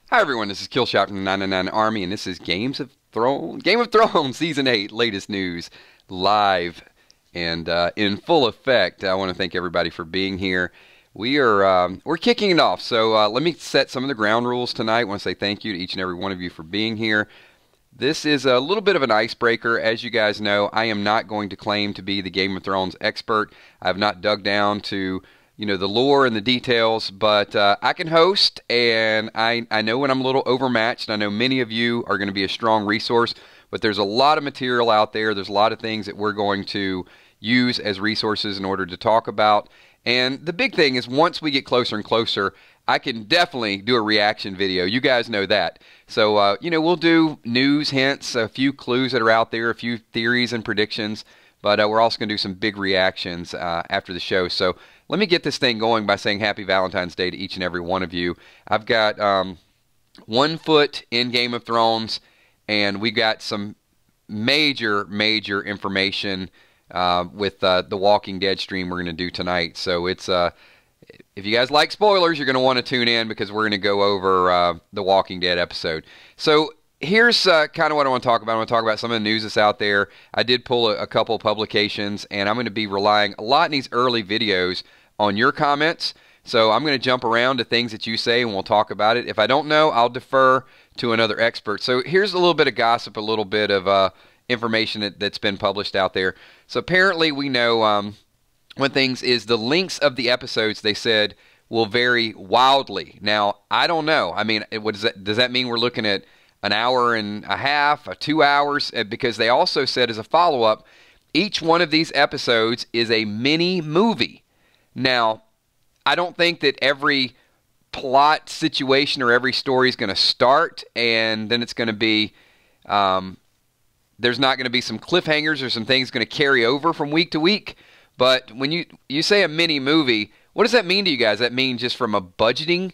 Hi everyone, this is Killshot from the 999 Army, and this is Game of Thrones Season 8, latest news, live and in full effect. I want to thank everybody for being here. We're kicking it off, so let me set some of the ground rules tonight. I want to say thank you to each and every one of you for being here. This is a little bit of an icebreaker. As you guys know, I am not going to claim to be the Game of Thrones expert. I have not dug down to the lore and the details, but I can host, and I know when I'm a little overmatched, and I know many of you are going to be a strong resource, but there's a lot of material out there. There's a lot of things that we're going to use as resources in order to talk about. And the big thing is once we get closer and closer, I can definitely do a reaction video. You guys know that. So, we'll do news, hints, a few clues that are out there, a few theories and predictions, but we're also going to do some big reactions after the show. So let me get this thing going by saying Happy Valentine's Day to each and every one of you. I've got 1 foot in Game of Thrones, and we got some major information with the Walking Dead stream we're going to do tonight. So it's if you guys like spoilers, you're going to want to tune in because we're going to go over the Walking Dead episode. So here's kind of what I want to talk about. I want to talk about some of the news that's out there. I did pull a couple publications, and I'm going to be relying a lot in these early videos on your comments. So I'm going to jump around to things that you say, and we'll talk about it. If I don't know, I'll defer to another expert. So here's a little bit of gossip, a little bit of information that's been published out there. So apparently we know one thing is the links of the episodes, they said, will vary wildly. Now, I don't know. I mean, what does that mean we're looking at an hour and a half, 2 hours? Because they also said as a follow-up, each one of these episodes is a mini movie. Now, I don't think that every plot situation or every story is going to start and then it's going to be, there's not going to be some cliffhangers or some things going to carry over from week to week. But when you say a mini movie, what does that mean to you guys? That mean just from a budgeting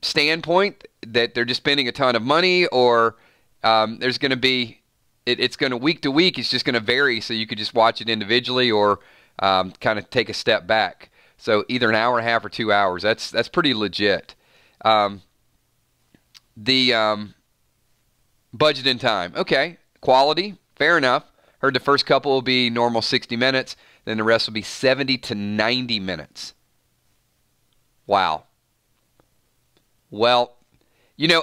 standpoint that they're just spending a ton of money, or there's going to be it's going to week to week, it's just going to vary, so you could just watch it individually or kind of take a step back. So either an hour and a half or 2 hours. That's pretty legit. The budget and time. Okay, quality, fair enough. Heard the first couple will be normal 60 minutes, then the rest will be 70 to 90 minutes. Wow. Well,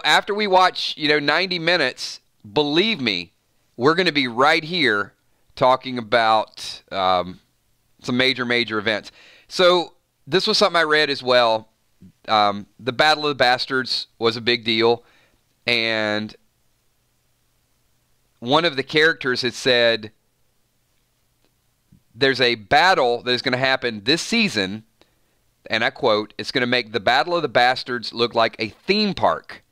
after we watch, 90 minutes, believe me, we're going to be right here talking about some major events. So this was something I read as well. The Battle of the Bastards was a big deal, and one of the characters had said there's a battle that is going to happen this season, and I quote, it's going to make the Battle of the Bastards look like a theme park.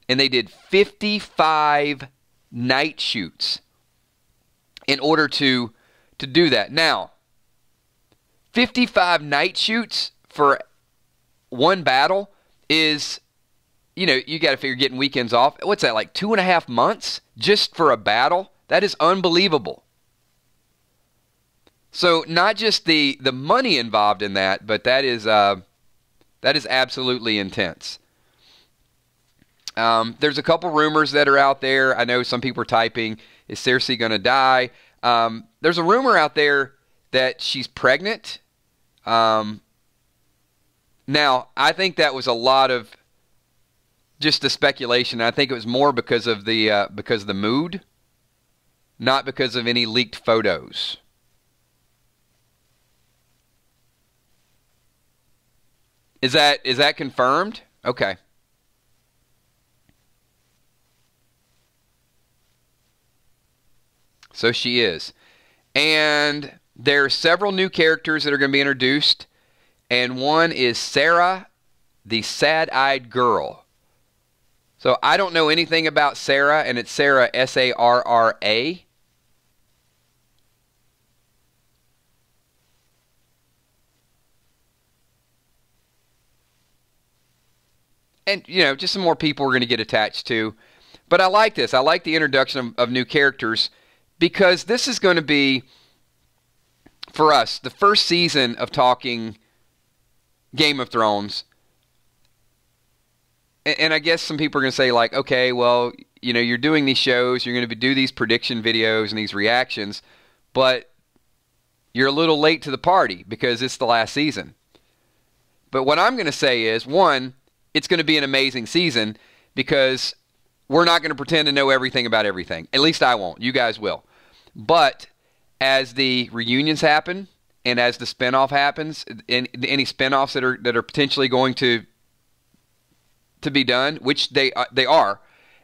And they did 55 night shoots in order to do that. Now, 55 night shoots for one battle is, you got to figure getting weekends off. What's that, like 2.5 months just for a battle? That is unbelievable. So not just the money involved in that, but that is absolutely intense. There's a couple rumors that are out there. I know some people are typing, is Cersei going to die? There's a rumor out there that she's pregnant. Now, I think that was a lot of just the speculation. I think it was more because of the mood, not because of any leaked photos. Is that confirmed? Okay. So she is. And there are several new characters that are going to be introduced. And one is Sarah, the sad-eyed girl. So I don't know anything about Sarah, and it's Sarah, S-A-R-R-A. And, just some more people we're going to get attached to. But I like this. I like the introduction of new characters because this is going to be, for us, the first season of talking Game of Thrones. and I guess some people are going to say, like, okay, well, you're doing these shows, you're going to do these prediction videos and these reactions, but you're a little late to the party because it's the last season. But what I'm going to say is, one, it's going to be an amazing season because we're not going to pretend to know everything about everything. At least I won't. You guys will. But as the reunions happen and as the spinoff happens, and any spinoffs that are potentially going to be done, which they are,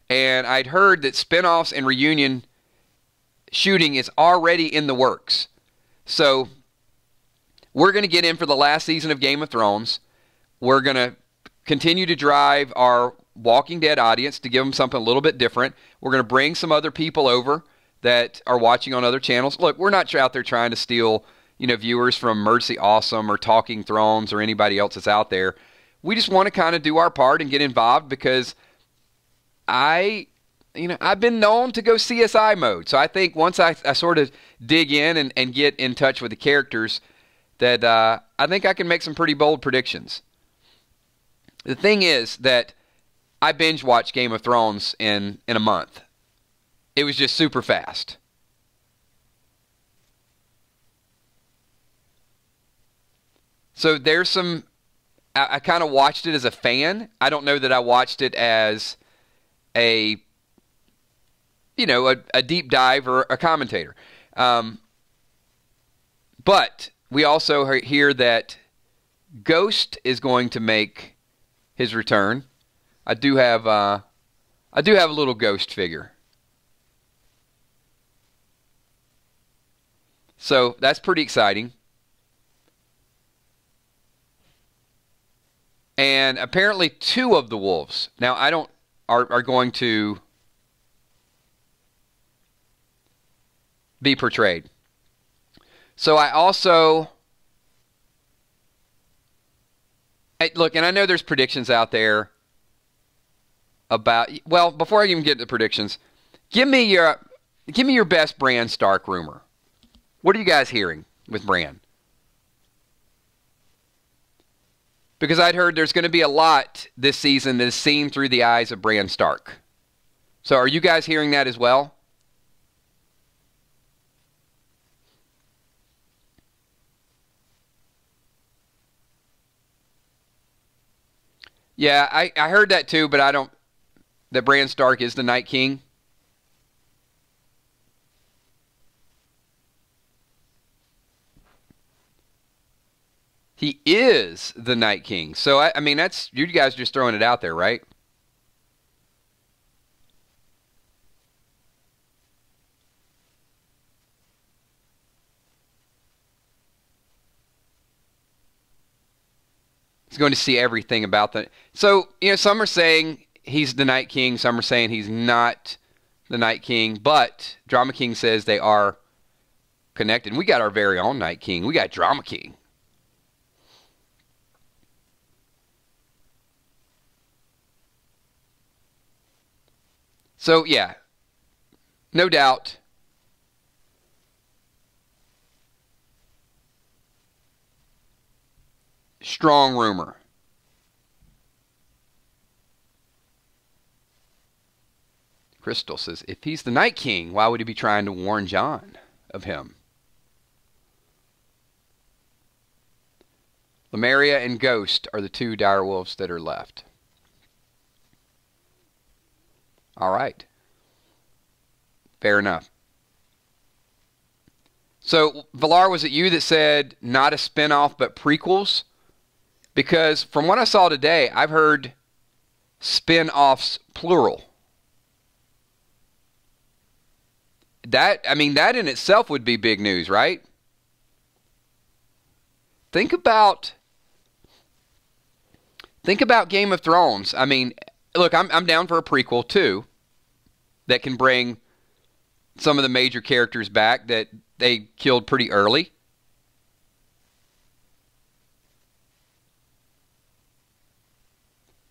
and I'd heard that spinoffs and reunion shooting is already in the works. So we're going to get in for the last season of Game of Thrones. We're going to continue to drive our Walking Dead audience to give them something a little bit different. We're going to bring some other people over that are watching on other channels. Look, we're not out there trying to steal, viewers from Mercy Awesome or Talking Thrones or anybody else that's out there. We just want to kind of do our part and get involved because I've been known to go CSI mode. So I think once I sort of dig in and get in touch with the characters, that I think I can make some pretty bold predictions. The thing is that I binge watched Game of Thrones in a month. It was just super fast. So there's some... I kind of watched it as a fan. I don't know that I watched it as a deep dive or a commentator. But we also hear that Ghost is going to make his return. I do have a little Ghost figure. So that's pretty exciting. And apparently 2 of the wolves. Now are going to be portrayed. So I also look, and I know there's predictions out there about, well, before I even get to the predictions, give me your best Bran Stark rumor. What are you guys hearing with Bran? Because I'd heard there's going to be a lot this season that is seen through the eyes of Bran Stark. So are you guys hearing that as well? Yeah, I heard that too, but that Bran Stark is the Night King. He is the Night King. So, I mean, that's, you guys just throwing it out there, right? He's going to see everything about that. So, some are saying he's the Night King. Some are saying he's not the Night King. But Drama King says they are connected. And we got our very own Night King. We got Drama King. So, yeah, no doubt. Strong rumor. Crystal says, if he's the Night King, why would he be trying to warn Jon of him? Lemuria and Ghost are the 2 direwolves that are left. All right. Fair enough. So, Valar, was it you that said not a spinoff but prequels? Because from what I saw today, I've heard spin-offs plural. That in itself would be big news, right? Think about Game of Thrones. I mean, look, I'm down for a prequel too that can bring some of the major characters back that they killed pretty early.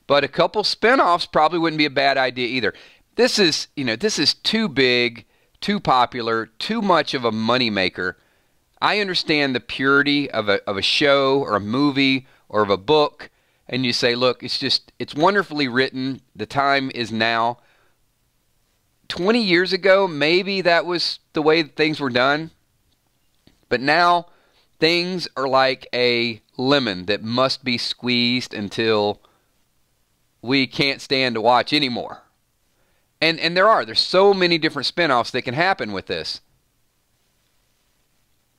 But a couple spin-offs probably wouldn't be a bad idea either. This is too big, too popular, too much of a moneymaker. I understand the purity of a show or a movie or of a book, and you say, look, it's wonderfully written. The time is now. 20 years ago, maybe that was the way things were done. But now things are like a lemon that must be squeezed until we can't stand to watch anymore. And there's so many different spinoffs that can happen with this.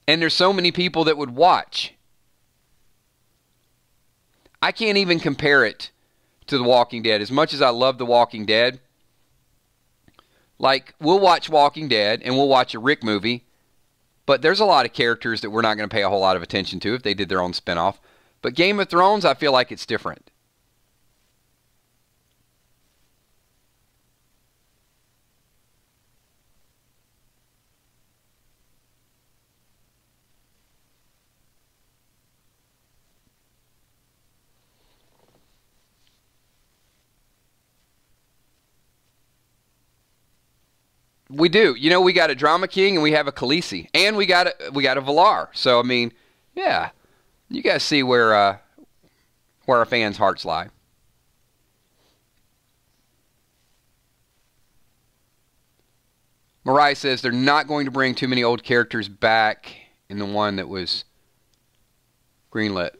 And there's so many people that would watch. I can't even compare it to The Walking Dead. As much as I love The Walking Dead, like, we'll watch Walking Dead and we'll watch a Rick movie, but there's a lot of characters that we're not going to pay a whole lot of attention to if they did their own spinoff. But Game of Thrones, I feel like it's different. We do. You know, we got a Drama King and we have a Khaleesi. And we got a Valar. So, I mean, yeah. You guys see where our fans' hearts lie. Mariah says they're not going to bring too many old characters back in the one that was greenlit.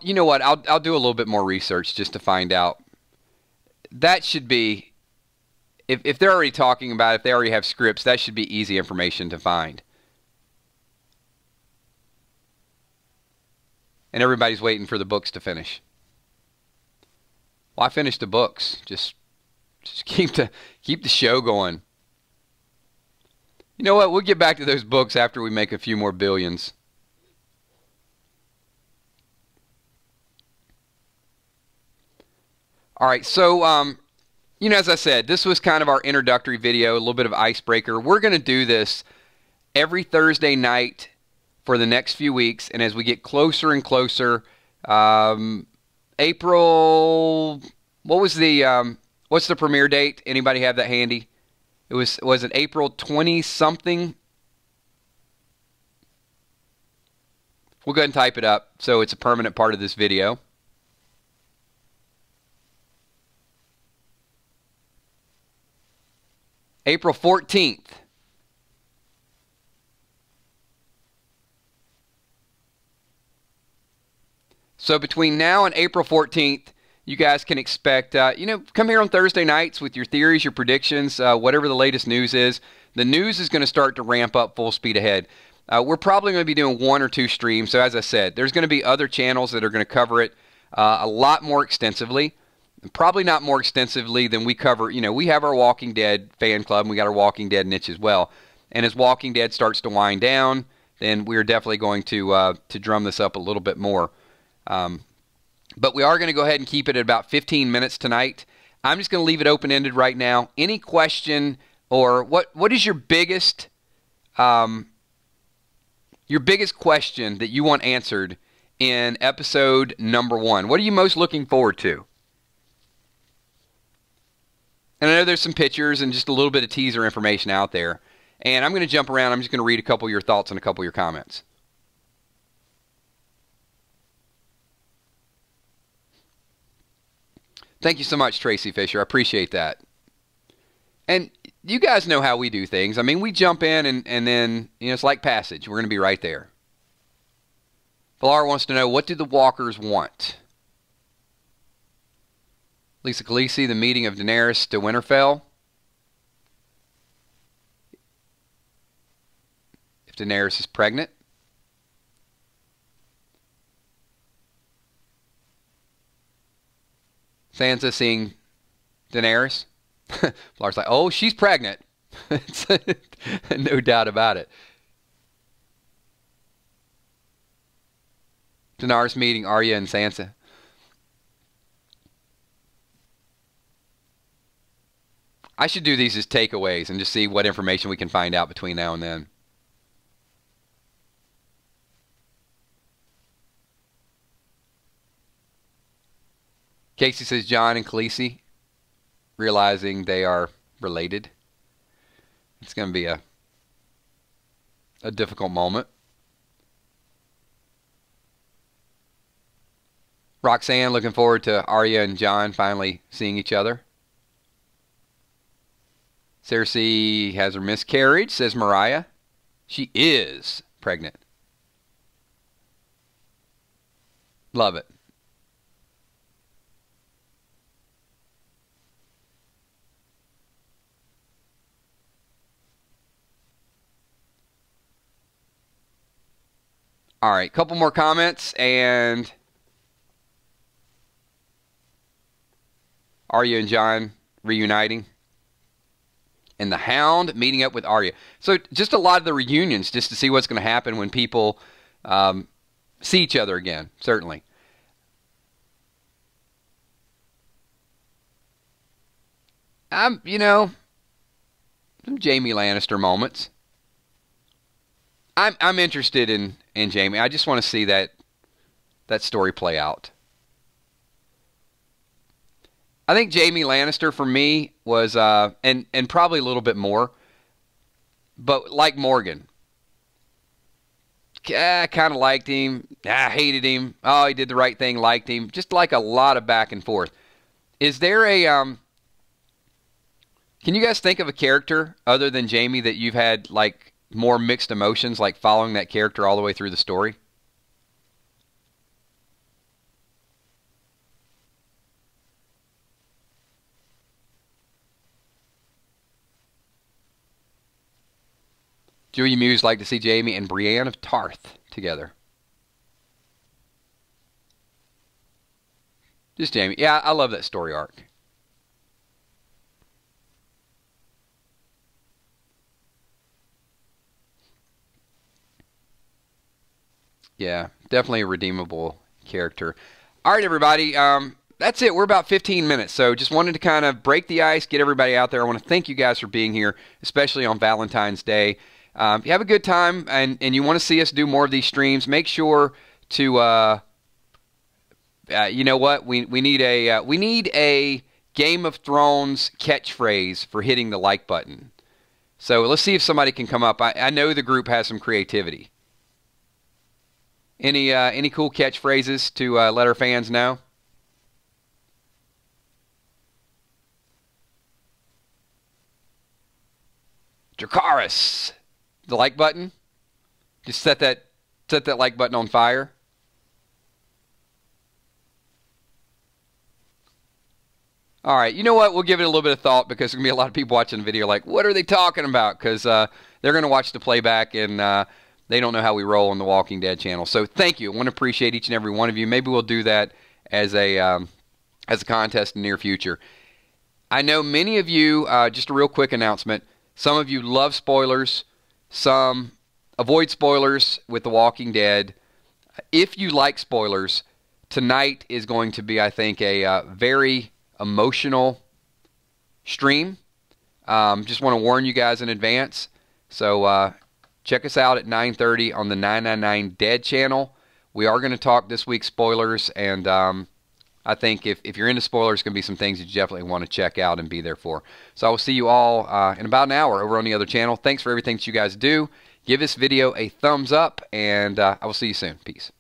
You know what? I'll do a little bit more research just to find out. That should be, if they're already talking about it, if they already have scripts, that should be easy information to find. And everybody's waiting for the books to finish. Why finish the books? Just keep the show going. You know what? We'll get back to those books after we make a few more billions. All right, so you know, as I said, this was kind of our introductory video, a little bit of icebreaker. We're going to do this every Thursday night for the next few weeks, and as we get closer and closer, April, what's the premiere date? Anybody have that handy? Was it April 20-something? We'll go ahead and type it up so it's a permanent part of this video. April 14th. So between now and April 14th, you guys can expect, come here on Thursday nights with your theories, your predictions, whatever the latest news is. The news is going to start to ramp up full speed ahead. We're probably going to be doing 1 or 2 streams. So as I said, there's going to be other channels that are going to cover it a lot more extensively. Probably not more extensively than we cover. You know, we have our Walking Dead fan club, and we got our Walking Dead niche as well. And as Walking Dead starts to wind down, then we're definitely going to drum this up a little bit more. But we are going to go ahead and keep it at about 15 minutes tonight. I'm just going to leave it open-ended right now. Any question or what is your biggest question that you want answered in episode number 1? What are you most looking forward to? And I know there's some pictures and just a little bit of teaser information out there. And I'm going to jump around. I'm just going to read a couple of your thoughts and a couple of your comments. Thank you so much, Tracy Fisher. I appreciate that. And you guys know how we do things. I mean, we jump in and then, you know, it's like passage. We're going to be right there. Valar wants to know, what do the walkers want? Lisa Khaleesi, the meeting of Daenerys to Winterfell. If Daenerys is pregnant. Sansa seeing Daenerys. Valar's like, oh, she's pregnant. No doubt about it. Daenerys meeting Arya and Sansa. I should do these as takeaways and just see what information we can find out between now and then. Casey says Jon and Khaleesi, realizing they are related. It's going to be a difficult moment. Roxanne looking forward to Arya and Jon finally seeing each other. Cersei has her miscarriage, says Mariah. She is pregnant. Love it. All right, couple more comments, and Arya and Jon reuniting. And the Hound meeting up with Arya. So just a lot of the reunions just to see what's going to happen when people see each other again, certainly. You know, some Jaime Lannister moments. I'm interested in Jaime. I just want to see that story play out. I think Jaime Lannister for me was and probably a little bit more, but like Morgan. I kind of liked him. I hated him. Oh, he did the right thing. Liked him. Just like a lot of back and forth. Is there a can you guys think of a character other than Jaime that you've had like more mixed emotions, like following that character all the way through the story? Julia Muse like to see Jaime and Brienne of Tarth together. Just Jaime. Yeah, I love that story arc. Yeah, definitely a redeemable character. All right, everybody. That's it. We're about 15 minutes, so just wanted to kind of break the ice, get everybody out there. I want to thank you guys for being here, especially on Valentine's Day. If you have a good time and you want to see us do more of these streams, make sure to, you know what, we need a Game of Thrones catchphrase for hitting the like button. So let's see if somebody can come up. I know the group has some creativity. Any cool catchphrases to let our fans know? Dracarys. The like button. Just set that like button on fire. All right, you know what? We'll give it a little bit of thought because there's going to be a lot of people watching the video like, what are they talking about? Because they're going to watch the playback and they don't know how we roll on the Walking Dead channel. So thank you. I want to appreciate each and every one of you. Maybe we'll do that as a contest in the near future. I know many of you, just a real quick announcement, some of you love spoilers. Some avoid spoilers with The Walking Dead. If you like spoilers, tonight is going to be, I think, a very emotional stream. Just want to warn you guys in advance. So check us out at 9:30 on the 999 Dead channel. We are going to talk this week's spoilers, and I think if you're into spoilers, there's going to be some things that you definitely want to check out and be there for. So I will see you all in about an hour over on the other channel. Thanks for everything that you guys do. Give this video a thumbs up, and I will see you soon. Peace.